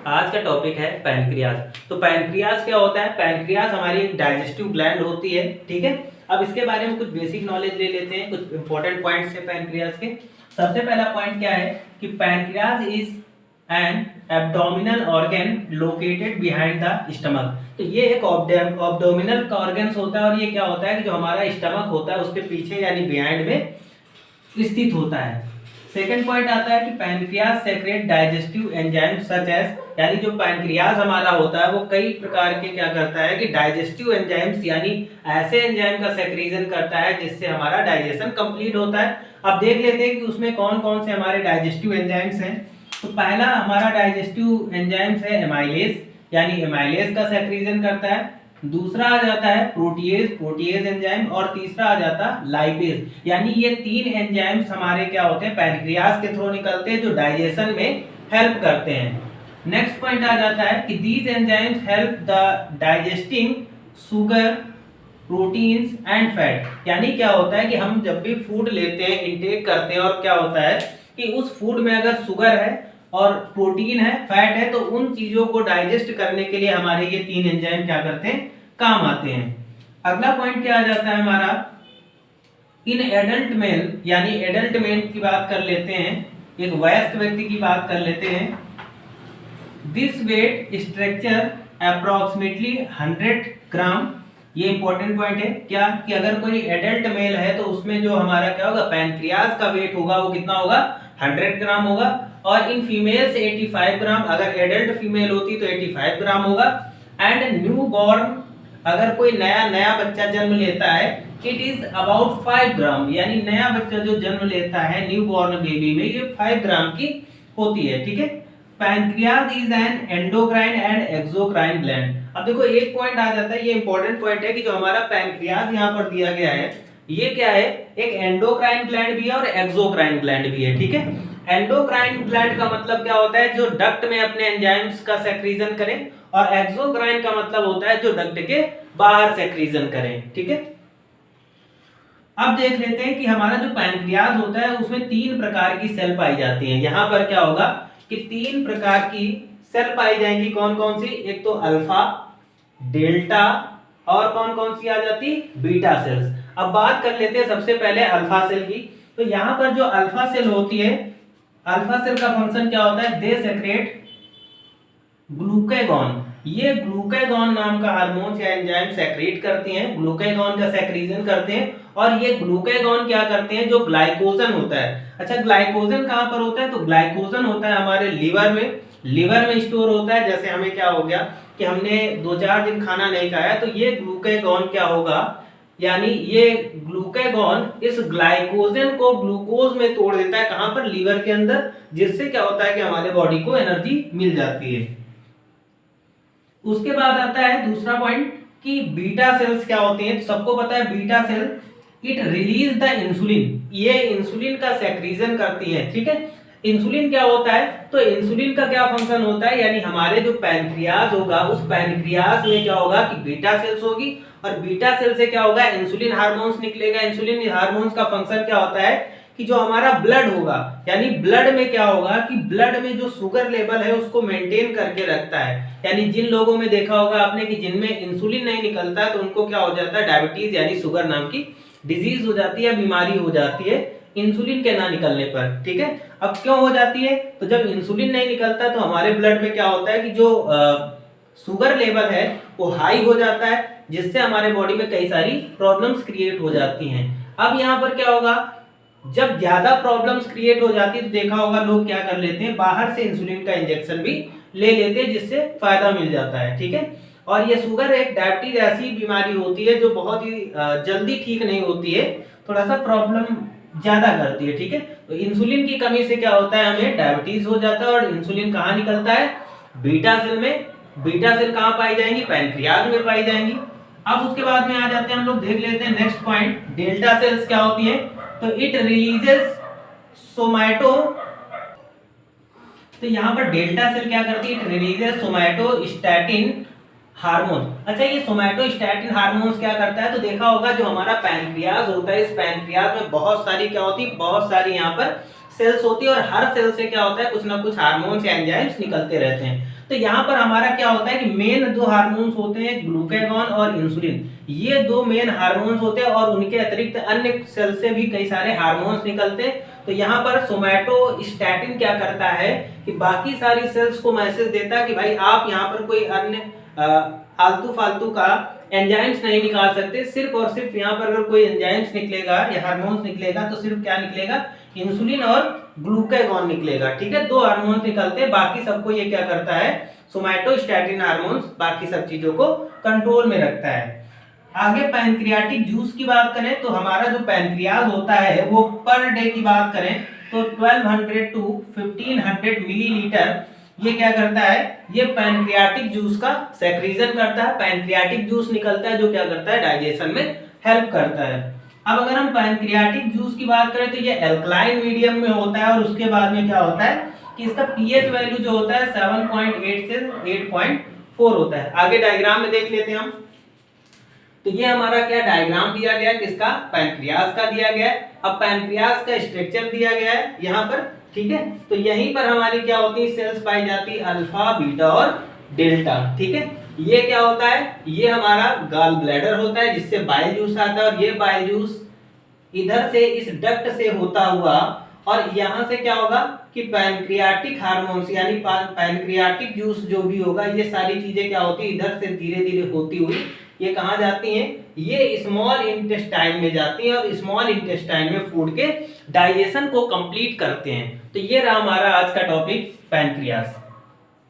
आज का टॉपिक है पैनक्रियाज। तो पैनक्रियाज क्या होता है? पैनक्रियाज हमारी एक डाइजेस्टिव ग्लैंड होती है, ठीक है। अब इसके बारे में कुछ बेसिक नॉलेज ले लेते हैं, कुछ इंपॉर्टेंट पॉइंट्स है पैनक्रियाज के। सबसे पहला पॉइंट क्या है कि pancreas is an abdominal organ located behind the stomach. तो ये एक ऑब्डोमिनल का ऑर्गन होता है और ये क्या होता है कि जो हमारा स्टमक होता है उसके पीछे यानी बिहाइंड में स्थित होता है। सेकेंड पॉइंट आता है कि pancreas secrete digestive enzyme such as, यानी जो पैनक्रियाज हमारा होता है वो कई प्रकार के क्या करता है कि डाइजेस्टिव एंजाइम्स यानी ऐसे एंजाइम का सेक्रीजन करता है जिससे हमारा डाइजेशन कंप्लीट होता है। अब देख लेते हैं कि उसमें कौन कौन से हमारे डाइजेस्टिव एंजाइम्स हैं। तो पहला हमारा डाइजेस्टिव एंजाइम्स है एमाइलेज, यानी एमाइलेज का सेक्रीजन करता है। दूसरा आ जाता है प्रोटीएज एंजाइम, और तीसरा आ जाता है लाइपेज, यानी ये तीन एंजाइम्स हमारे क्या होते हैं पैनक्रियाज के थ्रू निकलते हैं जो डाइजेशन में हेल्प करते हैं। नेक्स्ट पॉइंट आ जाता है कि these enzymes help the digesting sugar, proteins and fat, यानी क्या होता है कि हम जब भी फूड लेते हैं, इंटेक करते हैं, और क्या होता है कि उस फूड में अगर शुगर है और प्रोटीन है, फैट है, तो उन चीजों को डाइजेस्ट करने के लिए हमारे ये तीन एंजाइम क्या करते हैं, काम आते हैं। अगला पॉइंट क्या आ जाता है हमारा, इन एडल्ट मेल, यानी एडल्ट मेल की बात कर लेते हैं, एक वयस्क व्यक्ति की बात कर लेते हैं। दिस वेट स्ट्रक्चर अप्रोक्सीमेटली 100 ग्राम। ये इंपॉर्टेंट पॉइंट है क्या कि अगर कोई एडल्ट मेल है तो उसमें जो हमारा क्या होगा पैनक्रियाज का वेट होगा वो कितना होगा, 100 ग्राम होगा। और इन फीमेल्स 85 ग्राम, अगर एडल्ट फीमेल होती तो 85 ग्राम होगा। एंड न्यू बॉर्न, अगर कोई नया बच्चा जन्म लेता है, इट इज अबाउट 5 ग्राम, यानी नया बच्चा जो जन्म लेता है न्यू बॉर्न बेबी में ये 5 ग्राम की होती है, ठीक है। Pancreas is an endocrine and exocrine gland. अब देखो एक पॉइंट आ जाता है, ये इंपॉर्टेंट पॉइंट है कि जो हमारा पैनक्रियाज यहाँ पर दिया गया है ये क्या है, एक एंडोक्राइन ग्लैंड भी है और एक्सोक्राइन ग्लैंड भी है, ठीक है। एंडोक्राइन ग्लैंड का मतलब क्या होता है, जो डक्ट में अपने एंजाइम्स का सेक्रीजन करें, और एक्सोक्राइन का मतलब होता है जो डक्ट के बाहर सेक्रीजन करें, ठीक है। अब देख लेते हैं कि हमारा जो पैनक्रियाज होता है उसमें तीन प्रकार की सेल पाई जाती हैं। यहाँ पर क्या होगा कि तीन प्रकार की सेल पाई जाएंगी, कौन कौन सी, एक तो अल्फा, डेल्टा, और कौन कौन सी आ जाती, बीटा सेल्स। अब बात कर लेते हैं सबसे पहले अल्फा सेल की। तो यहाँ पर जो अल्फा सेल होती है, अल्फा सेल का फंक्शन क्या होता है, दे सेक्रेट ग्लूकेगॉन। ये ग्लूकेगॉन नाम का हार्मोन या एंजाइम सेक्रेट करती हैं, ग्लूकेगॉन का सेक्रीजन करते हैं। और ये ग्लूकेगॉन क्या करते हैं, जो ग्लाइकोजन होता है, अच्छा ग्लाइकोजन कहाँ पर होता है, तो ग्लाइकोजन होता है हमारे लीवर में स्टोर होता है। जैसे हमें क्या हो गया कि हमने 2-4 दिन खाना नहीं खाया, तो ये ग्लूकेगॉन क्या होगा, यानी ये ग्लूकेगॉन इस ग्लाइकोजन को ग्लूकोज में तोड़ देता है, कहां पर, लीवर के अंदर, जिससे क्या होता है कि हमारे बॉडी को एनर्जी मिल जाती है। उसके बाद आता है दूसरा पॉइंट कि बीटा सेल्स क्या होते हैं। तो सबको पता है beta cell it release the insulin, ये इंसुलिन का सेक्रीजन करती है, ठीक है। इंसुलिन क्या होता है, तो इंसुलिन का क्या फंक्शन होता है, यानी हमारे जो पैनक्रियाज होगा उस पैनक्रियाज में क्या होगा कि बीटा सेल्स होगी, और बीटा सेल से क्या होगा, इंसुलिन हार्मोन्स निकलेगा। इंसुलिन हार्मोन्स का फंक्शन क्या होता है कि जो हमारा ब्लड होगा, यानी ब्लड में क्या होगा कि ब्लड में जो शुगर लेवल है उसको मेंटेन करके रखता है। यानी जिन लोगों में देखा होगा आपने कि जिनमें इंसुलिन नहीं निकलता तो उनको क्या हो जाता है, डायबिटीज यानी शुगर नाम की डिजीज हो जाती है, बीमारी हो जाती है इंसुलिन के ना निकलने पर, ठीक है। अब क्यों हो जाती है, तो जब इंसुलिन नहीं निकलता तो हमारे ब्लड में क्या होता है कि जो शुगर लेवल है वो हाई हो जाता है, जिससे हमारे बॉडी में कई सारी प्रॉब्लम्स क्रिएट हो जाती हैं। अब यहाँ पर क्या होगा, जब ज्यादा प्रॉब्लम्स क्रिएट हो जाती है तो देखा होगा लोग क्या कर लेते हैं, बाहर से इंसुलिन का इंजेक्शन भी ले लेते हैं जिससे फायदा मिल जाता है, ठीक है। और ये शुगर एक डायबिटीज ऐसी बीमारी होती है जो बहुत ही जल्दी ठीक नहीं होती है, थोड़ा सा प्रॉब्लम ज्यादा करती है, ठीक है। तो इंसुलिन की कमी से क्या होता है, हमें डायबिटीज हो जाता है। और इंसुलिन कहाँ निकलता है, बीटा सेल में। बीटा सेल कहाँ पाई जाएंगी, पैनक्रियाज में पाई जाएंगी। अब उसके बाद में आ जाते हैं हम लोग, देख लेते हैं नेक्स्ट पॉइंट, डेल्टा सेल्स क्या होती है। तो इट रिलीजेस सोमैटो, तो यहाँ पर डेल्टा सेल क्या करती है, इट रिलीजेस सोमैटोस्टैटिन हार्मोन। अच्छा ये सोमैटोस्टैटिन हार्मोन्स क्या करता है, तो देखा होगा जो हमारा पैनक्रियाज होता है, इस पैनक्रियाज में बहुत सारी क्या होती है, बहुत सारी यहाँ पर सेल्स होती है, और हर सेल से क्या होता है कुछ ना कुछ हार्मोन्स या एंजाइम्स निकलते रहते हैं। तो यहाँ पर हमारा क्या होता है कि मेन दो हार्मोन्स होते हैं ग्लूकागॉन और इंसुलिन, ये दो मेन हार्मोन्स होते हैं और उनके अतिरिक्त अन्य सेल से भी कई सारे हार्मोन्स निकलते हैं। तो यहाँ पर सोमैटोस्टैटिन क्या करता है कि बाकी सारी सेल्स को मैसेज देता है कि भाई आप यहाँ पर कोई अन्य आलतू फालतू का एंजाइम्स नहीं निकाल सकते, सिर्फ और सिर्फ यहाँ पर अगर कोई एंजाइम्स निकलेगा या हार्मोन्स निकलेगा तो सिर्फ क्या निकलेगा, इंसुलिन और ग्लूकागॉन निकलेगा। ठीक है, दो हार्मोन्स निकलते हैं, बाकी सबको ये क्या करता है, सोमैटोस्टैटिन हार्मोन्स बाकी सब चीजों को कंट्रोल में रखता है। आगे पैनक्रियाटिक जूस की बात करें तो हमारा जो पैनक्रियाज होता है वो पर डे की बात करें तो 1200 टू 1500 मिलीलीटर ये क्या करता है, ये पैनक्रियाटिक जूस का सेक्रीजन करता है, पैनक्रियाटिक जूस निकलता है जो क्या करता है, डाइजेशन में हेल्प करता है। अब अगर हम पैनक्रियाटिक जूस की बात करें तो ये एल्कलाइन मीडियम में होता है और उसके बाद में क्या होता है कि इसका पीएच वैल्यू जो होता है 7.8 से 8.4 होता है। आगे डायग्राम में देख लेते हैं हम। तो ये हमारा क्या डायग्राम दिया गया है, किसका, पैनक्रियाज का दिया गया है। अब पैनक्रियाज का स्ट्रक्चर दिया गया है यहाँ पर, ठीक है। तो यहीं पर हमारी क्या होती है, सेल्स पाई जाती है अल्फा, बीटा और डेल्टा। ठीक है, ये क्या होता है, ये हमारा गॉल ब्लैडर होता है जिससे बाइल जूस आता है और ये बाइल जूस इधर से इस डक्ट से होता हुआ और यहाँ से क्या होगा कि पैनक्रियाटिक हार्मोन्स यानी पैनक्रियाटिक जूस जो भी होगा ये सारी चीजें क्या होती है, इधर से धीरे धीरे होती हुई ये कहाँ जाती हैं, ये स्मॉल इंटेस्टाइन में जाती हैं और स्मॉल इंटेस्टाइन में फूड के डाइजेशन को कंप्लीट करते हैं। तो ये रहा हमारा आज का टॉपिक पैनक्रियास।